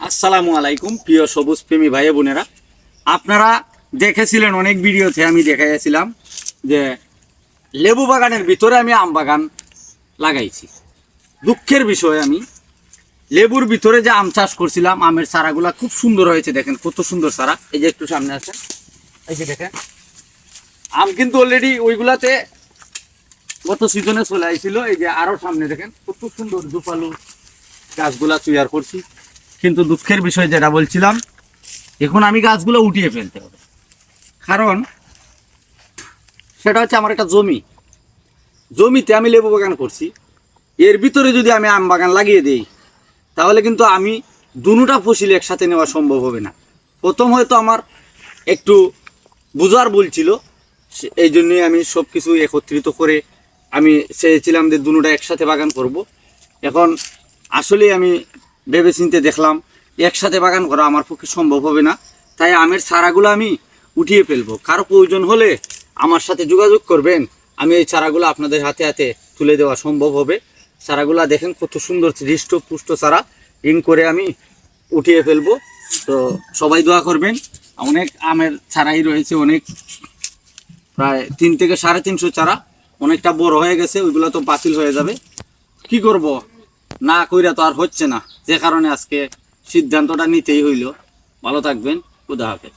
আসসালামু আলাইকুম প্রিয় সবুজ প্রেমী ভাই বোনেরা, আপনারা দেখেছিলেন অনেক ভিডিওতে আমি দেখাইছিলাম যে লেবু বাগানের ভিতরে আমি আম বাগান লাগাইছি। দুঃখের বিষয়, আমি লেবুর ভিতরে যে আম চাষ করছিলাম, আমের চারাগুলা খুব সুন্দর হয়েছে। দেখেন কত সুন্দর চারা, এই যে একটু সামনে আছে, এই যে দেখেন আম কিন্তু অলরেডি ওইগুলাতে গত সিজনে চলে আসছিল। এই যে আরো সামনে দেখেন কত সুন্দর জুপালু গাছগুলা তৈরি করছি। কিন্তু দুঃখের বিষয় যেটা বলছিলাম, এখন আমি গাছগুলো উঠিয়ে ফেলতে হবে। কারণ সেটা হচ্ছে আমার একটা জমিতে আমি লেবু বাগান করছি, এর ভিতরে যদি আমি আম বাগান লাগিয়ে দিই তাহলে কিন্তু আমি দুটা ফসল একসাথে নেওয়া সম্ভব হবে না। প্রথম হয়তো আমার একটু বুঝার ভুল ছিল, এই জন্যই আমি সব কিছু একত্রিত করে আমি চেয়েছিলাম যে দুটা একসাথে বাগান করব। এখন আসলে আমি ভেবেচিন্তে দেখলাম একসাথে বাগান করা আমার পক্ষে সম্ভব হবে না। তাই আমের চারাগুলো আমি উঠিয়ে ফেলবো। কারো প্রয়োজন হলে আমার সাথে যোগাযোগ করবেন, আমি এই চারাগুলো আপনাদের হাতে হাতে তুলে দেওয়া সম্ভব হবে। চারাগুলো দেখেন কত সুন্দর হৃষ্টপুষ্ট চারা, করে আমি উঠিয়ে ফেলবো। তো সবাই দোয়া করবেন। অনেক আমের চারাই রয়েছে, অনেক প্রায় 3 থেকে 350 চারা, অনেকটা বড় হয়ে গেছে, ওইগুলো তো বাতিল হয়ে যাবে। কি করব, না কইরা তো আর হচ্ছে না, যে কারণে আজকে সিদ্ধান্তটা নিতেই হইল। ভালো থাকবেন, খুদা হাফেজ।